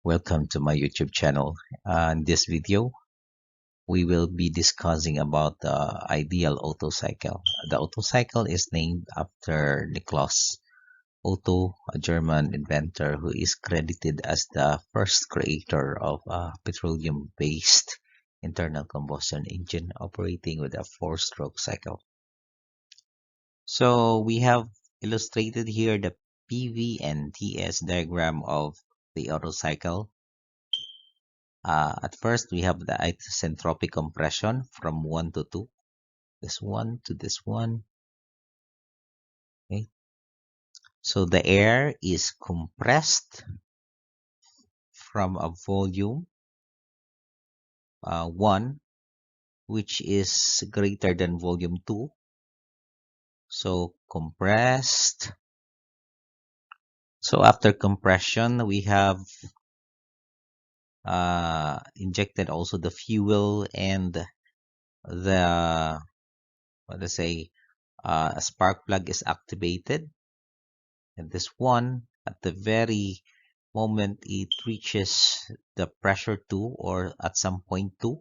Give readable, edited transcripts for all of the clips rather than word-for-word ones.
Welcome to my YouTube channel. In this video, we will be discussing about the ideal Otto cycle. The Otto cycle is named after Nicholas Otto, a German inventor who is credited as the first creator of a petroleum-based internal combustion engine operating with a four-stroke cycle. So we have illustrated here the PV and TS diagram of the Otto cycle. At first, we have the isentropic compression from 1 to 2. This one to this one. Okay. So the air is compressed from a volume 1, which is greater than volume 2. So compressed. So after compression, we have injected also the fuel and the, what to say, a spark plug is activated. And this one, at the very moment it reaches the pressure 2 or at some point 2,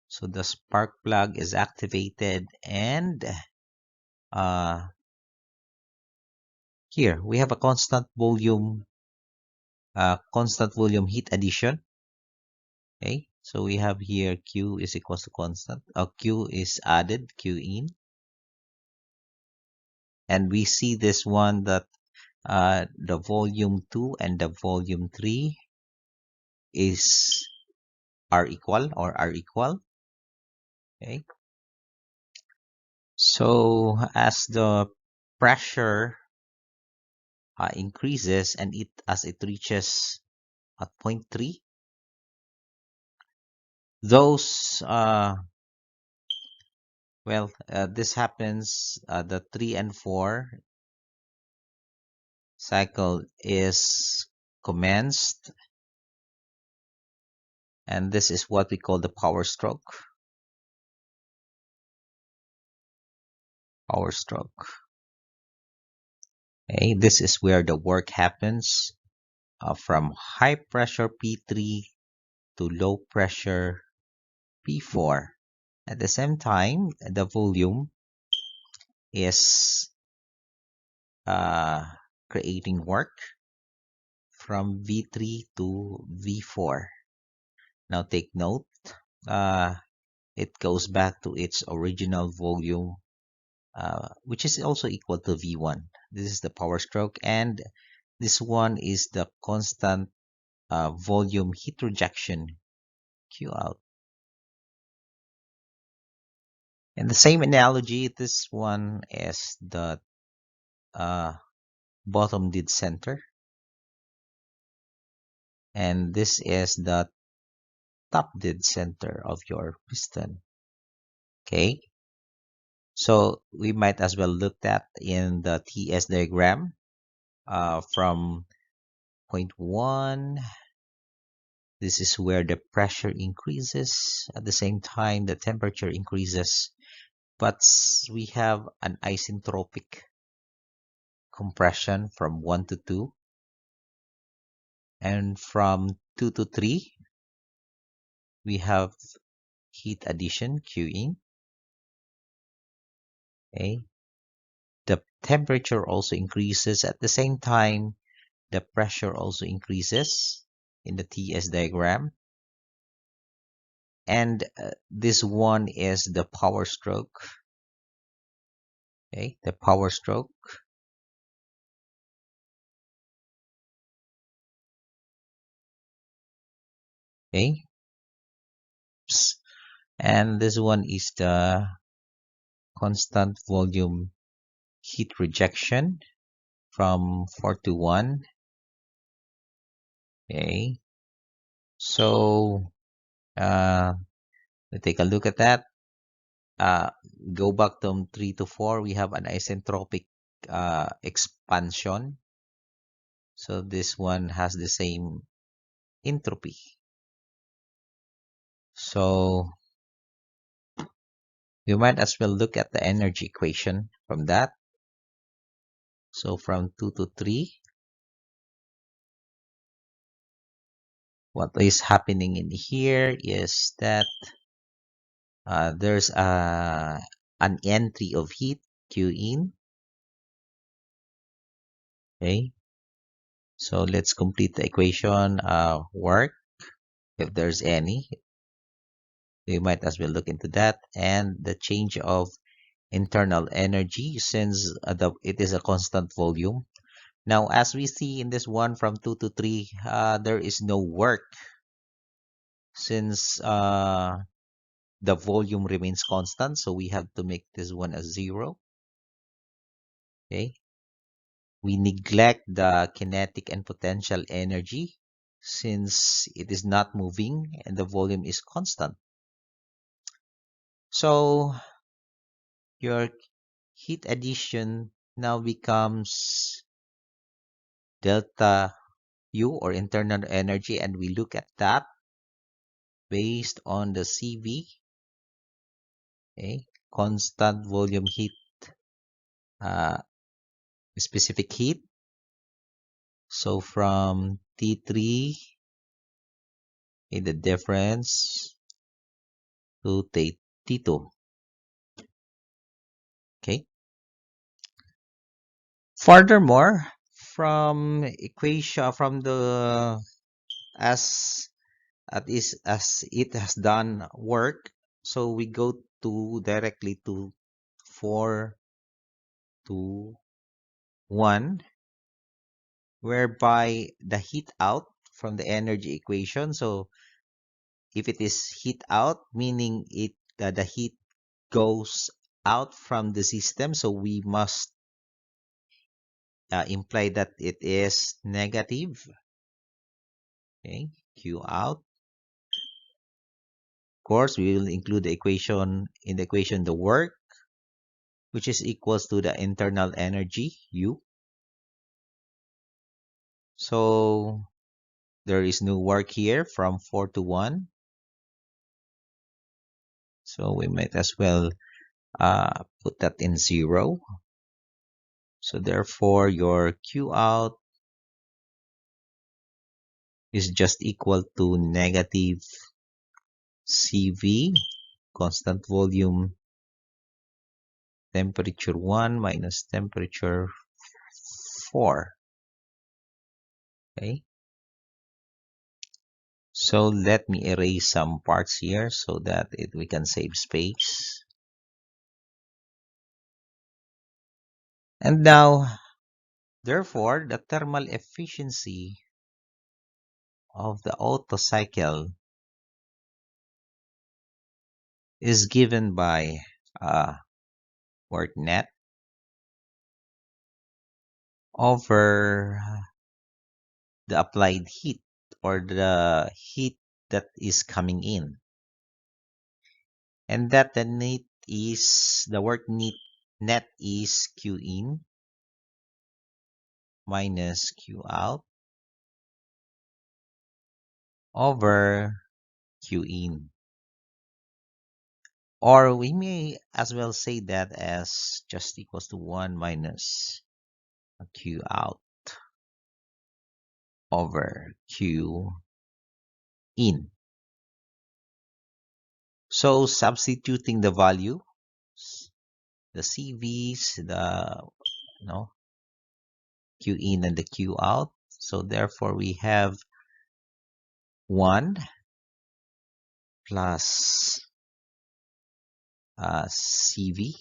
so the spark plug is activated, and here we have a constant volume heat addition. Okay, so we have here Q is equals to constant. Q is added, Q in, and we see this one that the volume 2 and the volume 3 are equal or are equal. Okay, so as the pressure increases and as it reaches at point 3, those this happens, the 3 and 4 cycle is commenced, and this is what we call the power stroke. Okay, this is where the work happens from high pressure P3 to low pressure P4. At the same time, the volume is creating work from V3 to V4. Now take note, it goes back to its original volume, which is also equal to V1. This is the power stroke, and this one is the constant volume heat rejection, Q out. In the same analogy, this one is the bottom dead center, and this is the top dead center of your piston. Okay, so we might as well look at in the TS diagram from point 1. This is where the pressure increases. At the same time, the temperature increases, but we have an isentropic compression from 1 to 2, and from 2 to 3 we have heat addition, Qing. Okay, the temperature also increases. At the same time, the pressure also increases in the TS diagram, and this one is the power stroke. Okay, the power stroke. Okay, and this one is the constant volume heat rejection from 4 to 1. Okay, so let's take a look at that. Go back to 3 to 4, we have an isentropic expansion. So this one has the same entropy. So you might as well look at the energy equation from that. So from 2 to 3, what is happening in here is that there's an entry of heat Q in. Okay, so let's complete the equation work if there's any. We might as well look into that, and the change of internal energy since it is a constant volume. Now, as we see in this one from 2 to 3, there is no work since the volume remains constant. So we have to make this one a 0. Okay. We neglect the kinetic and potential energy since it is not moving and the volume is constant. So your heat addition now becomes delta U or internal energy, and we look at that based on the CV, okay, constant volume heat, uh, specific heat. So from T3, okay, the difference to T2, okay. Furthermore, from equation from the as as it has done work, so we go to directly to 4 to 1, whereby the heat out from the energy equation. So if it is heat out, meaning the heat goes out from the system, so we must imply that it is negative. Okay, Q out. Of course, we will include the equation in the equation the work, which is equals to the internal energy U. So there is no work here from 4 to 1. So we might as well put that in 0. So therefore, your Q out is just equal to negative CV, constant volume, temperature 1 minus temperature 4. Okay. So let me erase some parts here so that we can save space. And now, therefore, the thermal efficiency of the Otto cycle is given by work net over the applied heat or the heat that is coming in. And that the work net is Q in minus Q out over Q in. Or we may as well say that as just equals to 1 minus Q out over Q in. So substituting the value, the CVs, the Q in and the Q out. So therefore we have 1 plus CV.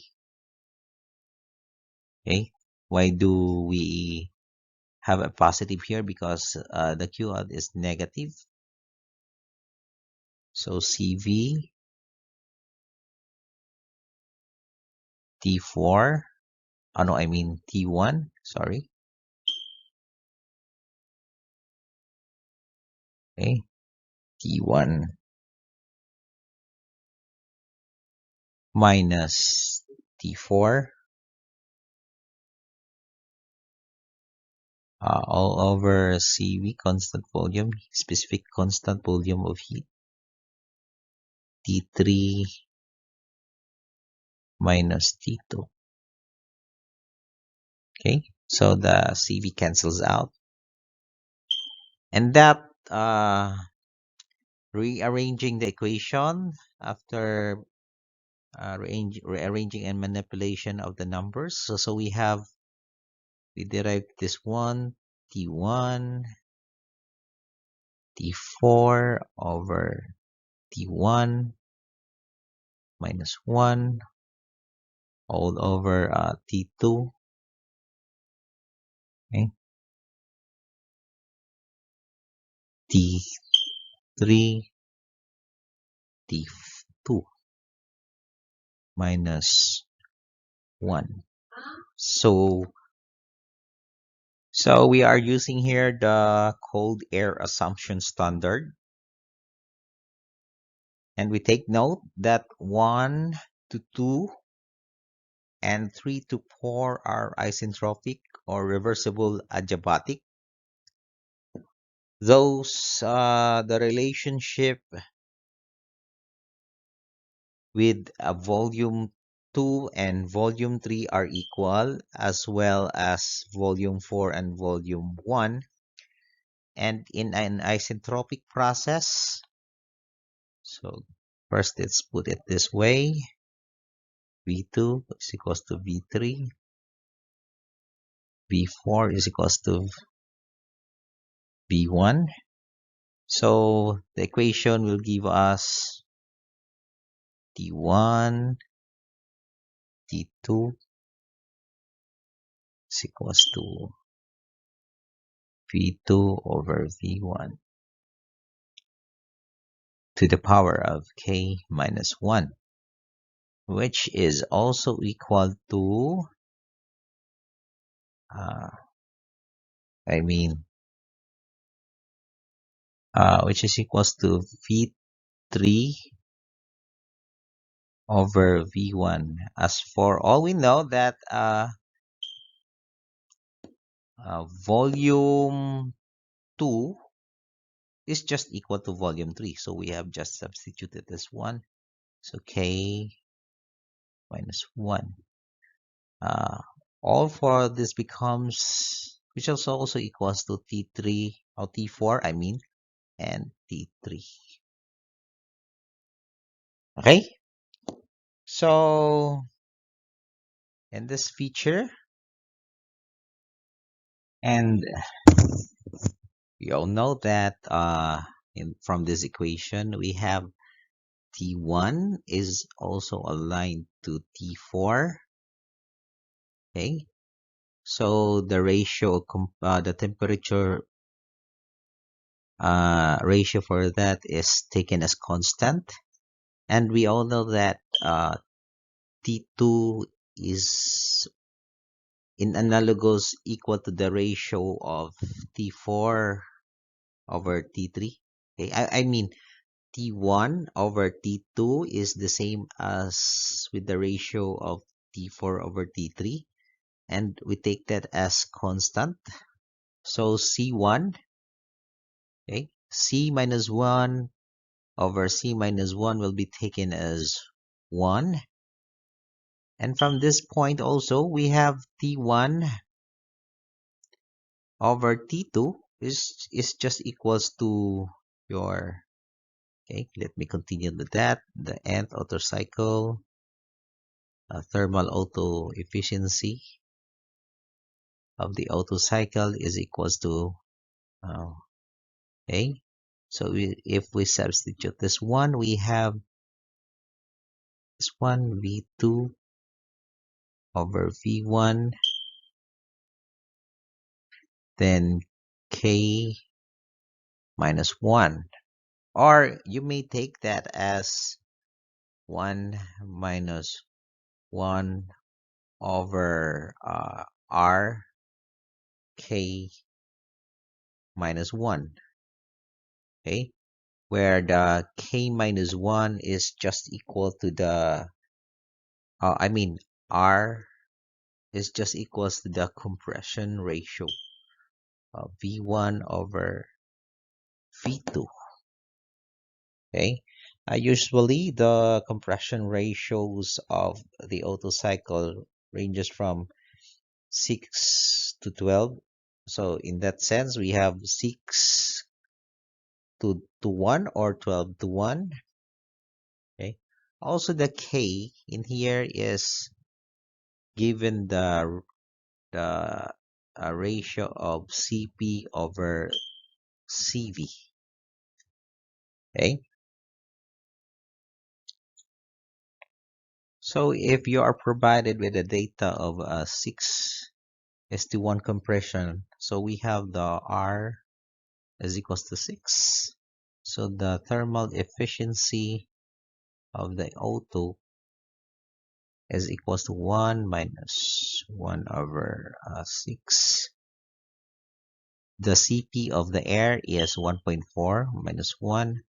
Okay, why do we have a positive here? Because the Q out is negative. So CV T4, oh no, I mean T1, sorry. Okay, T1 minus T4 all over CV, constant volume, specific constant volume of heat, T3 minus T2. Okay, so the CV cancels out. And that rearranging the equation after rearranging and manipulation of the numbers. So we derived this one, T1, T4 over T1 minus 1 all over T2. Okay. T3, T2 minus 1. So we are using here the cold air assumption standard. And we take note that 1 to 2 and 3 to 4 are isentropic or reversible adiabatic. Those, the relationship with volume 2 and volume 3 are equal, as well as volume 4 and volume 1. And in an isentropic process, so first let's put it this way, V2 is equals to V3, V4 is equals to V1. So the equation will give us T1, T2 is equals to V2 over V1 to the power of K minus 1, which is also equal to, uh, I mean, which is equals to V3 over V1. As for all we know that volume 2 is just equal to volume 3. So we have just substituted this one. So K minus 1. Uh, all for this becomes, which also equals to T3, or T4, I mean, and T3. Okay? So, in this feature, and we all know that from this equation, we have T1 is also aligned to T4. Okay? So the ratio, the temperature ratio for that is taken as constant. And we all know that T2 is in analogous equal to the ratio of T4 over T3. Okay, I mean T1 over T2 is the same as with the ratio of T4 over T3. And we take that as constant. So C1, okay, C minus 1 over C minus 1 will be taken as 1. And from this point also, we have T1 over T2 is just equals to your, okay, let me continue with that. The nth Otto cycle, thermal Otto efficiency of the Otto cycle is equals to, okay, so if we substitute this one, we have this one V2 over V1, then K minus 1. Or you may take that as 1 minus 1 over R K minus 1. Okay? Where the K minus 1 is just equal to the, I mean, R is just equals to the compression ratio of V1 over V2. Okay, usually the compression ratios of the Otto cycle ranges from 6 to 12. So in that sense, we have 6 to 1 or 12 to 1. Okay. Also, the K in here is given the ratio of CP over CV. Okay. So if you are provided with the data of a 6:1 compression, so we have the R is equals to 6. So the thermal efficiency of the O2 is equals to 1 minus 1 over 6. The Cp of the air is 1.4 minus 1.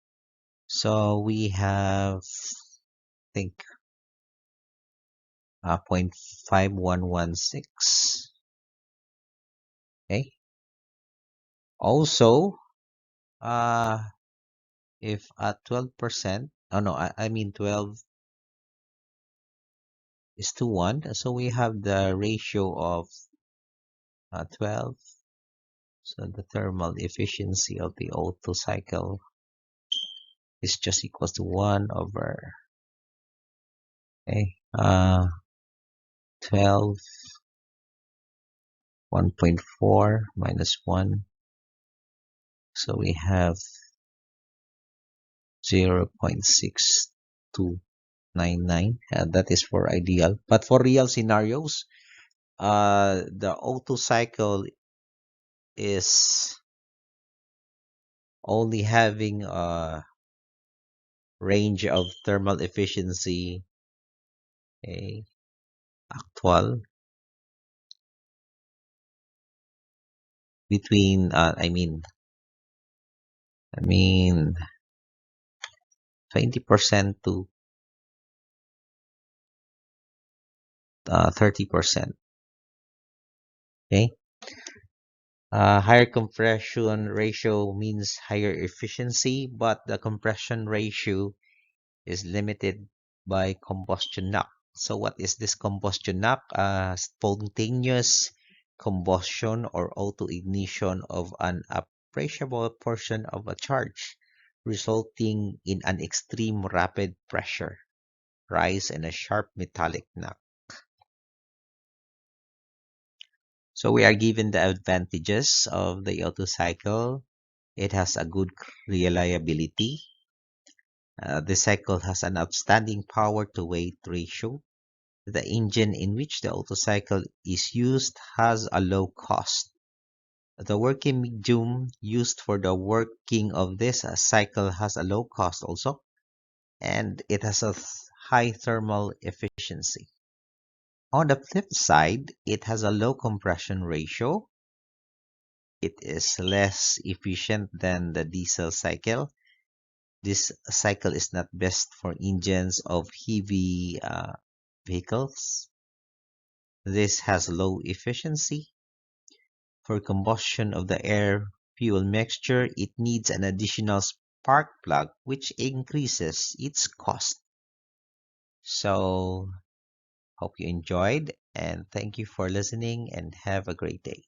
So we have, I think, 0.5116. Okay. Also, uh, if at 12%, oh no, I mean 12 is to 1. So we have the ratio of 12. So the thermal efficiency of the Otto cycle is just equals to 1 over, okay, 12, 1.4 minus 1. So we have 0.6299. That is for ideal. But for real scenarios, the Otto cycle is only having a range of thermal efficiency, okay, actual between I mean 20% to 30%. Okay. Higher compression ratio means higher efficiency, but the compression ratio is limited by combustion knock. So what is this combustion knock? Spontaneous combustion or auto-ignition of an appreciable portion of a charge, resulting in an extreme rapid pressure rise and a sharp metallic knock. So we are given the advantages of the Otto cycle. It has a good reliability. The cycle has an outstanding power to weight ratio. The engine in which the Otto cycle is used has a low cost. The working medium used for the working of this cycle has a low cost also, and it has a high thermal efficiency. On the flip side, it has a low compression ratio. It is less efficient than the diesel cycle. This cycle is not best for engines of heavy vehicles. This has low efficiency. For combustion of the air-fuel mixture, it needs an additional spark plug, which increases its cost. So, hope you enjoyed, and thank you for listening, and have a great day.